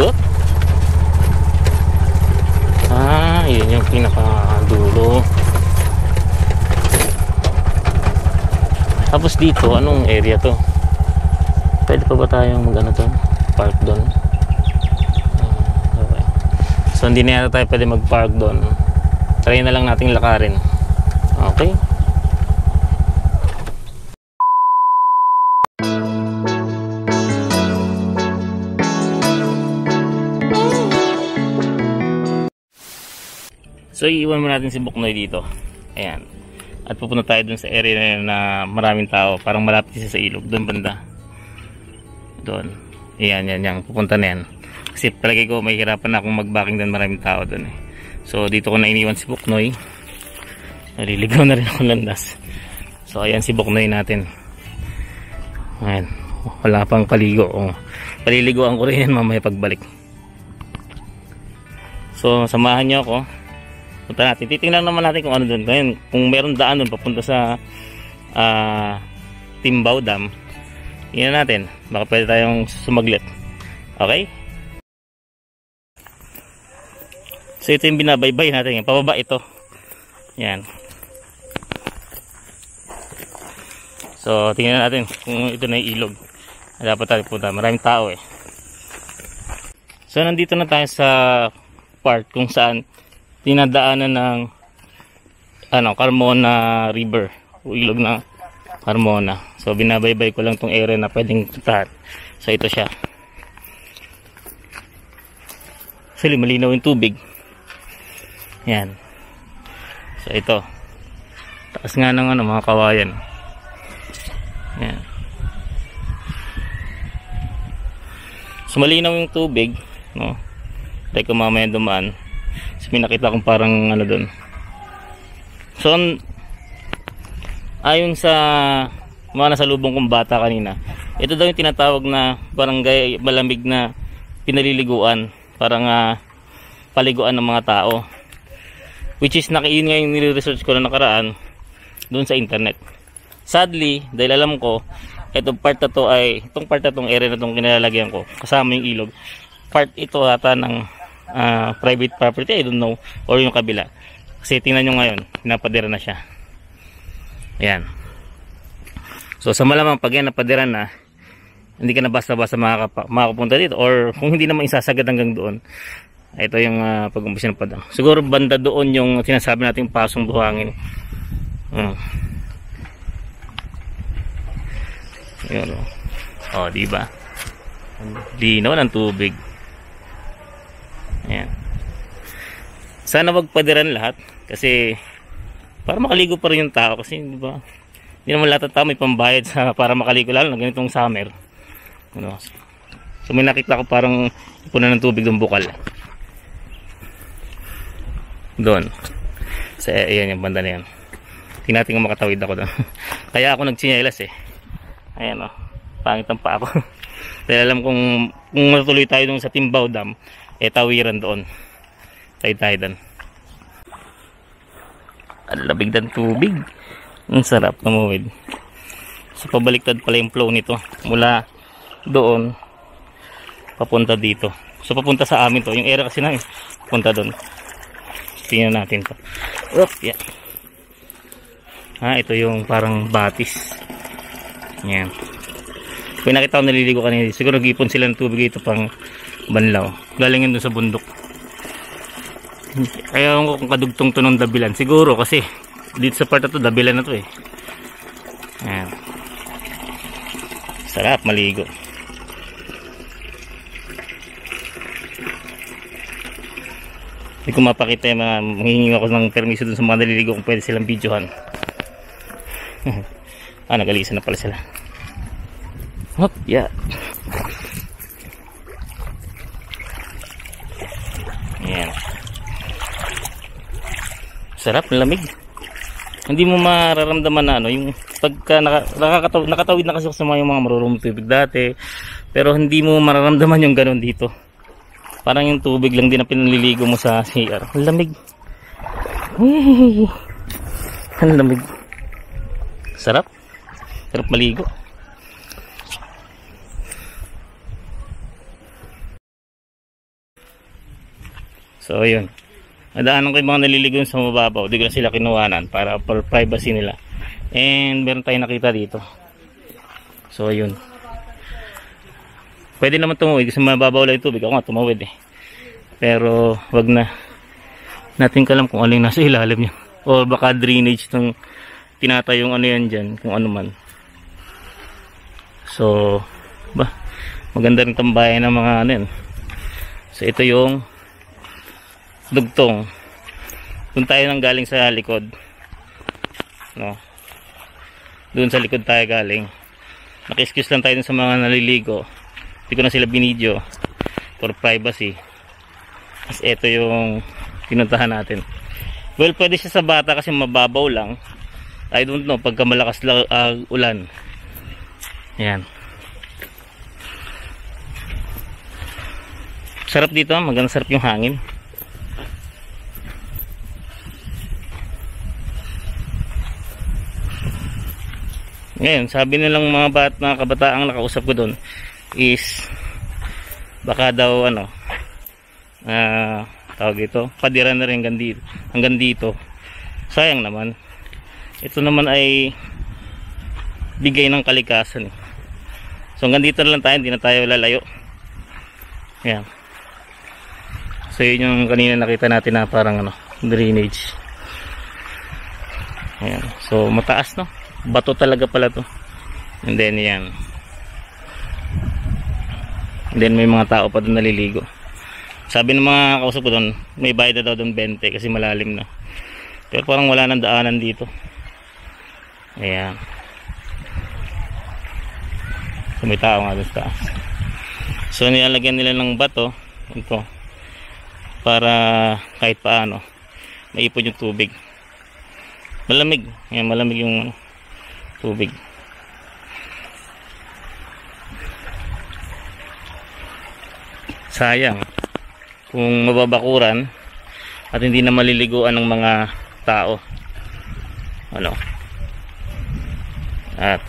Oop. Yun yung pinakadulo. Tapos dito, anong area to? Pwede pa ba tayong mag-ano to? Park doon? Okay. So hindi na yata tayo pwede mag-park doon. Try na lang nating lakarin. Okay. So iiwan mo natin si Buknoy dito. Ayan. At pupunta tayo dun sa area na maraming tao. Parang malapit siya sa ilog. Doon banda. Doon. Ayan, yan. Pupunta na yan. Kasi palagi ko may hirapan na akong mag-backing doon. Maraming tao doon eh. So dito ko na iniwan si Buknoy. Naliligaw na rin ako landas. So ayan si Buknoy natin. Ayan. Wala pang paligo. Paliliguan ko rin yan mamaya pagbalik. So samahan nyo ako. Punta natin. Titingnan naman natin kung ano doon. Ngayon, kung meron daan doon papunta sa Timbao Dam, tingnan natin. Baka pwede tayong sumaglit. Okay? So ito yung binabaybay natin. Pababa ito. Yan. So tingnan natin kung ito na yung ilog. Dapat tayo punta. Maraming tao eh. So nandito na tayo sa part kung saan tinadaanan ng Carmona River o ilog na Carmona. So binabaybay ko lang tong area na pwedeng puntahan. So ito siya. Actually malinaw yung tubig. Yan. So ito. Taas nga ng mga kawayan. Yan. So malinaw yung tubig, no? Dahil ko mamaya dumaan. So may nakita kong parang doon. So ayon sa mga nasalubong kong bata kanina, ito daw yung tinatawag na barangay malamig na pinaliliguan, parang paliguan ng mga tao, which is yun nga yung nire-research ko na nakaraan doon sa internet. Sadly, dahil alam ko itong part na to ay itong area na itong kinalalagyan ko kasama yung ilog, part ito ata ng private property, I don't know, or yung kabila. Kasi tingnan nyo ngayon, pinapadira na siya. Ayan. So sa malamang pag yan napadira na, hindi ka na basta-basta makapunta dito, or kung hindi naman isasagad hanggang doon. Ito yung pag-umpisa ng padang. Siguro banda doon yung sinasabi nating pasong buhangin. Ayan. Oh, diba? Linaw ng tubig. Ayan. Sana magpadiran lahat kasi para makaligo pa rin yung tao kasi di ba? Hindi naman lahat ng tao may pambayad para makaligo, lalo na ganitong summer. So may nakita ko parang punan ng tubig ng bukal. Doon. So ayan yung banda na yan. Tingnan natin kung makatawid ako doon. Kaya ako nagsinyelas eh. Ayan pangit ang pa ako. Dahil alam kung matuloy tayo doon sa Timbao Dam, tawiran doon. Tayo doon. Ang labig ng tubig. Ang sarap namuwid. So pabaliktad pala yung flow nito. Mula doon papunta dito. So papunta sa amin to. Yung area kasi namin papunta doon. Tingnan natin to. Yeah. Ito yung parang batis. Yan. Kung nakita ko naliligo kanina, siguro nag-ipon sila ng tubig ito pang banlaw. Galing yun dun sa bundok. Kaya kung kadugtong to ng dabilan, siguro kasi dito sa part na to, dabilan na to eh. Ayan. Sarap maligo. Hindi ko mapakita yung mga manghihingi ako ng permiso dun sa mga naliligo kung pwede silang videohan. Nagalisan na pala sila. Hop, yeah. Ayan. Sarap, lamig. Hindi mo mararamdaman na yung pagka nakatawid na kasi sa mga maruruming tubig dati, pero hindi mo mararamdaman yung ganun dito. Parang yung tubig lang din na pinaliligo mo sa CR. Lamig. Ang lamig. Sarap. Sarap maligo. So ayun, nadaanan ko yung mga naliligo sa mababaw, di ko na sila kinuhanan para for privacy nila. And meron tayong nakita dito. So ayun, pwede naman tumawid kasi mababaw lang yung tubig. Ako nga tumawid eh, pero wag na natin kalam kung ano yung nasa ilalim niya, o baka drainage ng tinatayong ano yan dyan, kung ano man. So maganda rin tambayan ng mga ano yan. So ito yung dugtong. Doon tayo nang galing sa likod, no? Doon sa likod tayo galing. Naki-excuse lang tayo dun sa mga naliligo. Hindi ko na sila binidyo for privacy. As ito yung pinuntahan natin. Well, pwede siya sa bata kasi mababaw lang. I don't know pagka malakas lang ulan. Ayan. Sarap dito, magandang sarap yung hangin. Ngayon, sabi nilang mga kabataang nakausap ko doon is baka daw ano, tawag ito, padiran na rin hanggang dito. Sayang naman. Ito naman ay bigay ng kalikasan. So hanggang dito na lang tayo, hindi na tayo lalayo. Ayan. So yun yung kanina nakita natin na parang ano, drainage. Ayan. So mataas, no? Bato talaga pala to. And then yan. And then may mga tao pa doon naliligo. Sabi ng mga kausap ko doon, may bayad na daw doon 20 kasi malalim na. Pero parang wala nang daanan dito. Ayan. So may tao nga doon sa taas. So nilalagyan nila ng bato ito para kahit paano maipon yung tubig. Malamig. Ayan, malamig yung tubig. Sayang kung mababakuran at hindi na maliliguan ng mga tao. Ano? At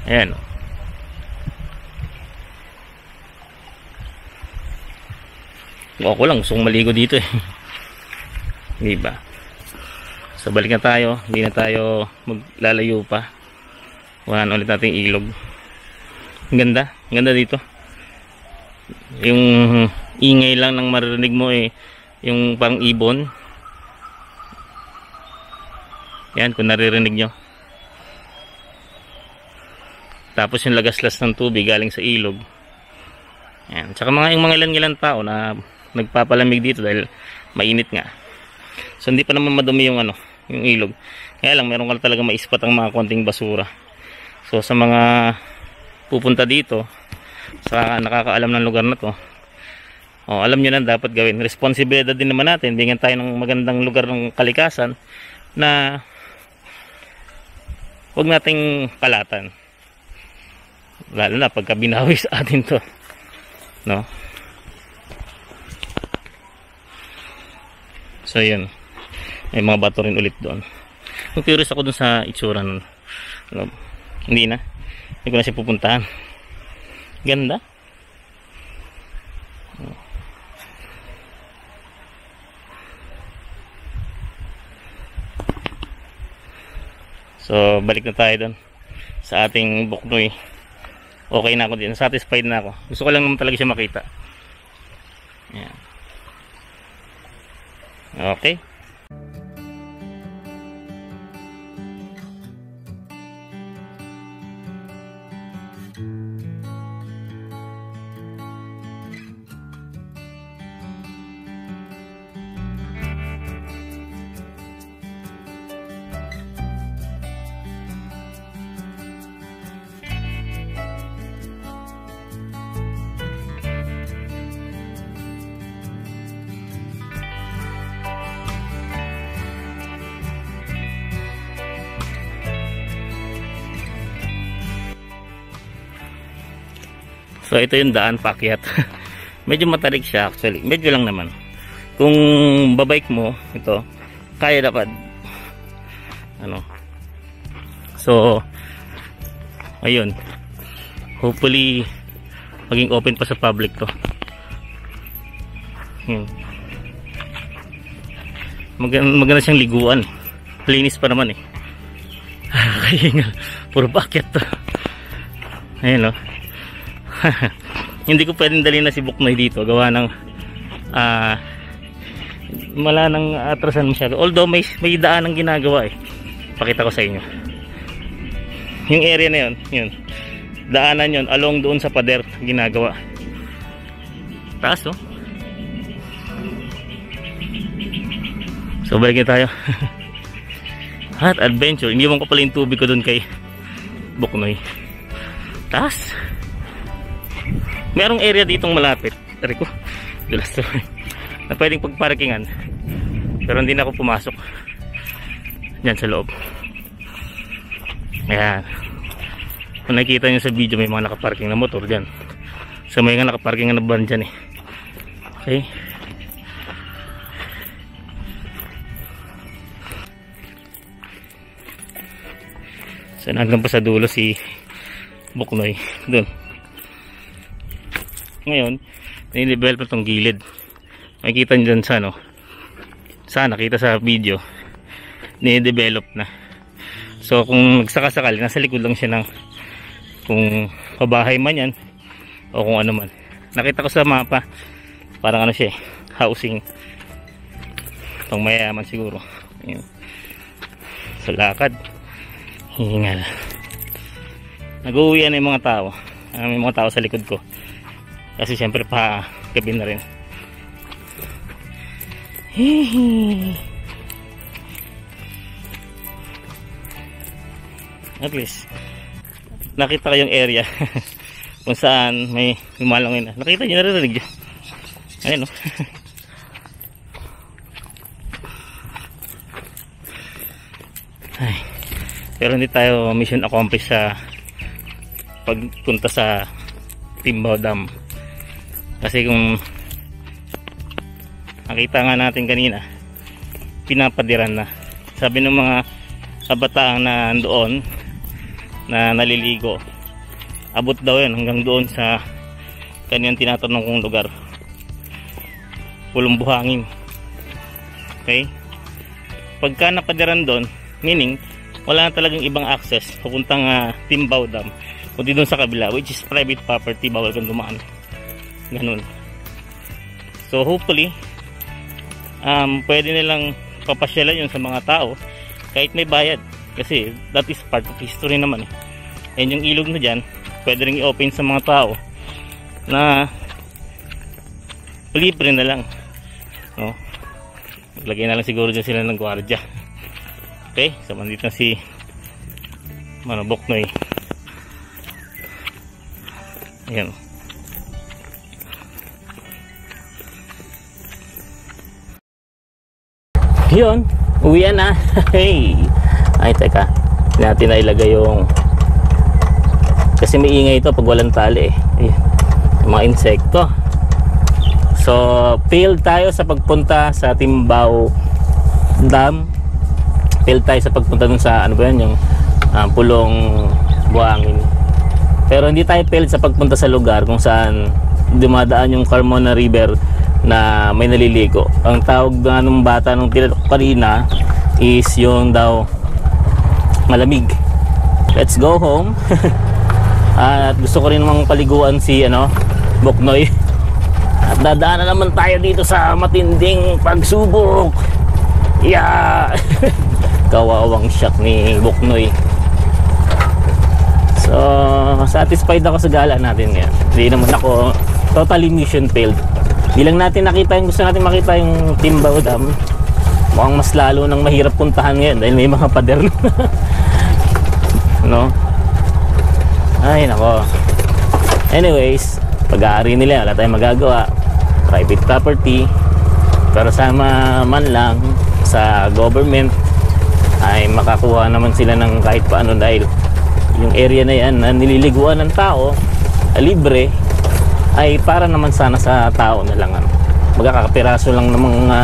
ayan. Ako lang gustong maligo dito eh. Diba? So balik na tayo, hindi na tayo maglalayo pa. Kuhanan ulit natin ilog. Ang ganda dito. Yung ingay lang ng maririnig mo eh, yung parang ibon. Yan, kung naririnig nyo. Tapos yung lagaslas ng tubig galing sa ilog. Yan, tsaka yung mga ilan tao na nagpapalamig dito dahil mainit nga. So hindi pa naman madumi yung ano, yung ilog. Kaya lang meron ka talaga maispat ang mga konting basura. So sa mga pupunta dito, sa nakakaalam ng lugar na to, alam nyo na dapat gawin. Responsibilidad din naman natin, bigyan tayo ng magandang lugar ng kalikasan na huwag nating kalatan. Lalo na pagka binawi sa atin to, no? So yun, may mga bato rin ulit doon. Kung curious ako dun sa itsura nun, hindi ko na siya pupuntahan. Ganda. So balik na tayo doon sa ating Buknoy. Okay na ako din, satisfied na ako. Gusto ko lang naman talaga siya makita. Ayan. Okay. So ito yung daan paakyat. Medyo matarik siya actually. Medyo lang naman. Kung babike mo, ito, kaya dapat. Ano. So, ayun. Hopefully, maging open pa sa public to. Maganda siyang liguan. Linis pa naman eh. Kaya puro packet to. Ayun, no? Hindi ko pwedeng dalhin na si Buknoy dito gawa ng wala nang atrasan masyado, although may daan ang ginagawa eh. Pakita ko sa inyo yung area na yun, daanan yun along doon sa pader ginagawa. Taas, oh. So balik tayo. At adventure, iniwan ko pala yung tubig ko doon kay Buknoy. Taas. Merong area ditong malapit, tari ko dulas to, na pwedeng pagparkingan, pero hindi na ako pumasok dyan sa loob. Ayan, kung nakikita nyo sa video, may mga nakaparking na motor dyan, so may mga nakaparking na van dyan eh. Okay, so hanggang pa sa dulo si Buknoy dun. Ngayon, nilidevelop na itong gilid. Makikita nyo dyan sa sana kita sa video, nilidevelop na. So kung nagsakasakal, nasa likod lang siya ng kung pabahay man yan o kung ano man. Nakita ko sa mapa, parang ano siya eh, housing pang mayayaman siguro. Ayun. So lakad, hingal. Nag-uwian na yung mga tao. May mga tao sa likod ko. Kasi syempre pa gabi na rin. At least nakita ko yung area kung saan may lumalangin na. Nakita nyo, narinig nyo. Ayan, no? Ay, pero hindi tayo mission accomplished sa pagpunta sa Timbao Dam. Kasi kung nakita nga natin kanina, pinapadiran na. Sabi ng mga kabataang na doon na naliligo, abot daw yan hanggang doon sa kanyang tinatanong kong lugar. Pulong buhangin. Okay, pagka napadiran doon, meaning wala na talagang ibang access papuntang Timbao Dam, kundi doon sa kabila, which is private property, bawal kang dumaan. Ganun. So hopefully pwede nilang papasyalan yun sa mga tao kahit may bayad, kasi that is part of history naman eh. And yung ilog na dyan, pwede rin i-open sa mga tao na libre na lang, no? Maglagay na lang siguro dyan sila ng gwardiya. Okay, so mandito na si Buknoy. Ayan. Yun, uwian na. Hey. Ay, teka, hindi natin na ilagay yung, kasi may ingay ito pag walang tali eh. Ayan, yung mga insekto. So failed tayo sa pagpunta sa Timbao Dam. Failed tayo sa pagpunta dun sa ano ba yan, yung Pulong Buhangin. Pero hindi tayo failed sa pagpunta sa lugar kung saan dumadaan yung Carmona River na may naliligo. Ang tawag ng bata nung tinatok kanina is yung daw malamig. Let's go home. At gusto ko rin namang paliguan si Buknoy. At dadaan na naman tayo dito sa matinding pagsubok. Yeah. Kawawang shock ni Buknoy. So satisfied ako sa gala natin ngayon. Hindi naman ako totally mission failed. Di lang natin nakita yung gusto natin makita, yung Timbao Dam. Mukhang mas lalo nang mahirap puntahan ngayon dahil may mga pader na. No? Ay nako. Anyways, pag-aari nila, wala tayong magagawa. Private property. Pero sama man lang sa government ay makakuha naman sila ng kahit paano, dahil yung area na yan na nililiguan ng tao libre ay para naman sana sa tao na lang. Magkakapiraso lang ng mga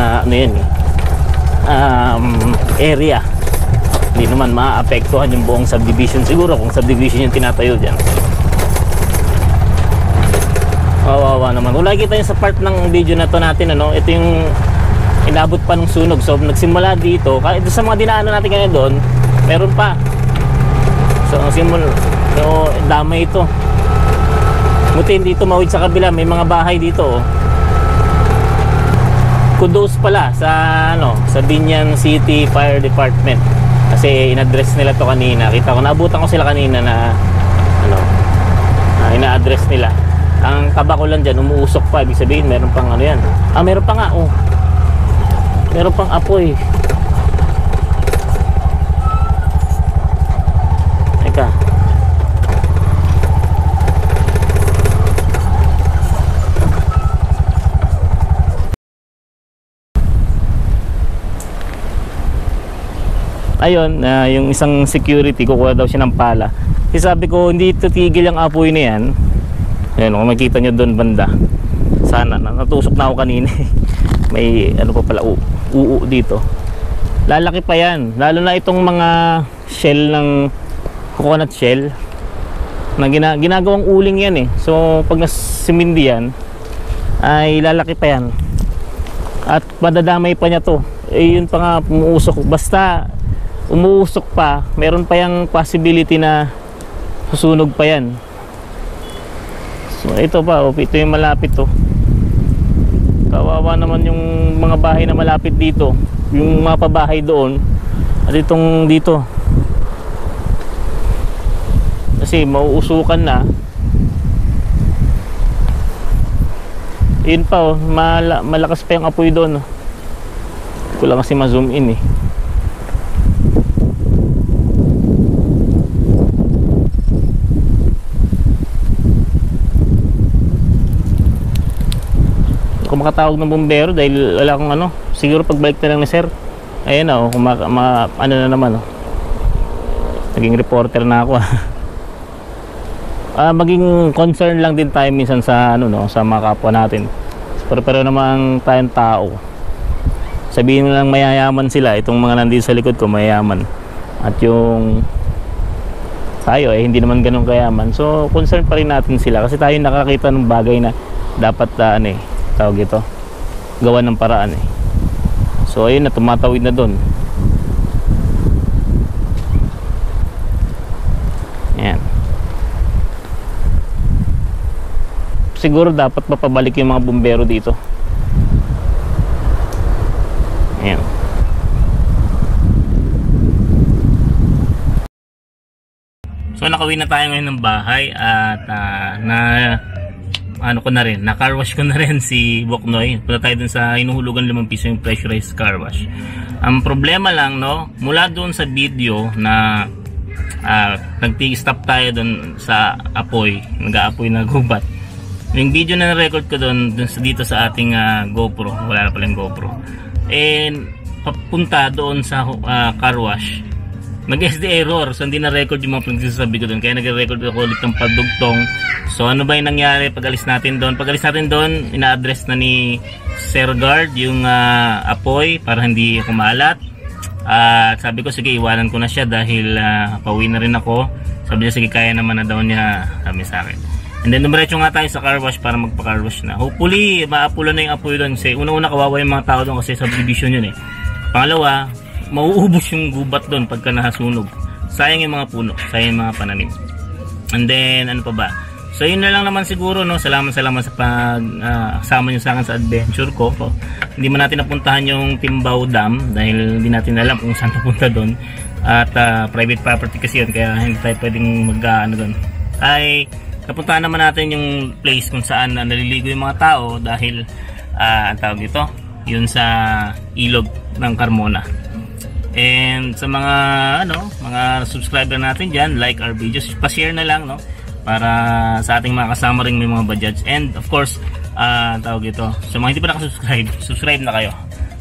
area. Hindi naman maapektuhan yung buong subdivision siguro kung subdivision yung tinatayo dyan. Kawawa naman. Kung nakikita nyo sa part ng video na to natin, ano, ito yung inabot pa ng sunog. So nagsimula dito, kahit sa mga dinaanan natin ngayon doon, meron pa. So simula, so, damay ito. Buti hindi tumawid sa kabila, may mga bahay dito. Oh. Kudos pala sa ano, sa Binyan City Fire Department. Kasi in-address nila to kanina. Kita ko, naabutan ko sila kanina na ano, ina-address nila. Ang kaba ko lang dyan, umuusok pa. Ibig sabihin, meron pang ano yan. Meron pa nga, oh. Meron pang apoy. Teka. Ayun, yung isang security, kukuha daw siya ng pala. Kasi sabi ko, hindi titigil yung apoy na yan. Ayun, kung makita nyo doon banda, sana, natusok na ako kanina. May ano pa pala, dito. Lalaki pa yan, lalo na itong mga shell ng coconut shell na ginagawang uling yan eh. So pag nasimindi yan, ay lalaki pa yan. At madadamay pa niya to. Eh yun pa nga, umuusok. Basta umuusok pa, meron pa yung possibility na susunog pa yan. So ito pa, ito yung malapit to. Kawawa naman yung mga bahay na malapit dito, yung mga pabahay doon at itong dito. Kasi mauusukan na. Yun pa oh, malakas pa yung apoy doon. Ko lang kasi ma-zoom in eh. Kung makatawag ng bumbero dahil wala akong ano, siguro pagbalik na lang ni sir. Ayun na oh, ano na naman oh. Naging reporter na ako. Maging concern lang din tayo minsan sa ano no, sa mga kapwa natin. Pero naman tayong tao. Sabihin mo lang mayayaman sila, itong mga nandito sa likod ko mayayaman. At yung tayo hindi naman ganoon kayaman. So concern pa rin natin sila kasi tayo nakakita ng bagay na dapat ano eh, tawag ito, gawa ng paraan eh. So ayun na, tumatawid na doon. Ayan. Siguro dapat mapabalik yung mga bumbero dito. Ayan. So nakauwi na tayo ngayon ng bahay at car wash ko na rin si Boknoy. Punta tayo dun sa hinuhulugan 5 piso yung pressurized car wash. Ang problema lang no, mula dun sa video na nag-stop tayo dun sa apoy, nag-aapoy na gubat. Yung video na na-record ko dun dito sa ating GoPro, wala na pala yung GoPro. And papunta doon sa car wash, nag-SD error, so hindi na-record yung mga pinagsasabi ko doon. Kaya nag-record ako ulit ng pagdugtong. So ano ba yung nangyari pag alis natin doon? Pag alis natin doon, ina-address na ni Sir Guard yung apoy para hindi kumalat. At sabi ko sige, iwanan ko na siya dahil pauwi na rin ako. Sabi niya sige, kaya naman na daw niya, sabi sa akin. And then dumiretso nga tayo sa car wash para magpa-car wash na. Hopefully maapulan na yung apoy doon. Kasi una-una kawawa yung mga tao doon kasi subdivision yun eh. Pangalawa, mauubos yung gubat doon pagka nasunog. Sayang yung mga puno, sayang yung mga pananim. And then ano pa ba? So yun na lang naman siguro no. Salamat sa pagsama niyo sa akin sa adventure ko. So, hindi man natin napuntahan yung Timbao Dam dahil hindi natin alam kung saan papunta doon. At private property kasi yun, kaya hindi tayo pwedeng mag-ano doon. Ay napuntahan naman natin yung place kung saan naliligo yung mga tao dahil ang tawag dito, yun sa ilog ng Carmona. And sa mga mga subscriber natin diyan, like our videos, pa-share na lang no para sa ating mga kasama ring may mga Bajaj. And of course, tawag ito, so mga hindi pa nakasubscribe, subscribe na kayo.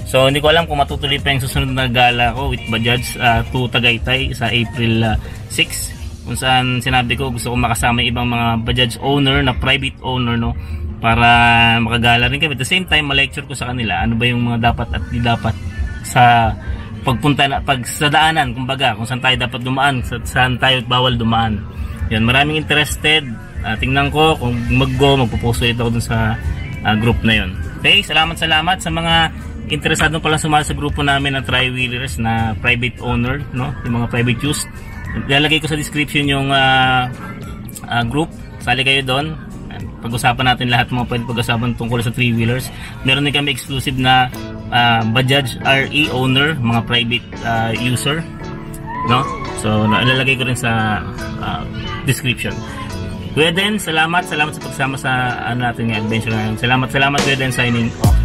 So hindi ko alam kung matutuloy pa yung susunod na gala ko with Bajaj to Tagaytay sa April 6, kung saan sinabi ko gusto ko makasama yung ibang mga Bajaj owner na private owner no, para makagala rin kami. At the same time, ma-lecture ko sa kanila ano ba yung mga dapat at di dapat sa pagpunta na, pag sa daanan, kumbaga kung saan tayo dapat dumaan, saan tayo bawal dumaan. Yan, maraming interested tingnan ko kung magpo-post ulit ako dun sa group na yon. Okay, salamat sa mga interesado pala sumali sa grupo namin ng tri-wheelers na private owner, no? Yung mga private use. Ilalagay ko sa description yung group. Sali kayo doon. Pag-usapan natin lahat mga pwede pag-usapan tungkol sa three-wheelers. Meron din kami exclusive na Bajaj RE owner, mga private user, no? So ilalagay ko rin sa description. Kuya Den, salamat sa pagsama sa natin ng adventure na yun. Salamat Kuya Den, signing off.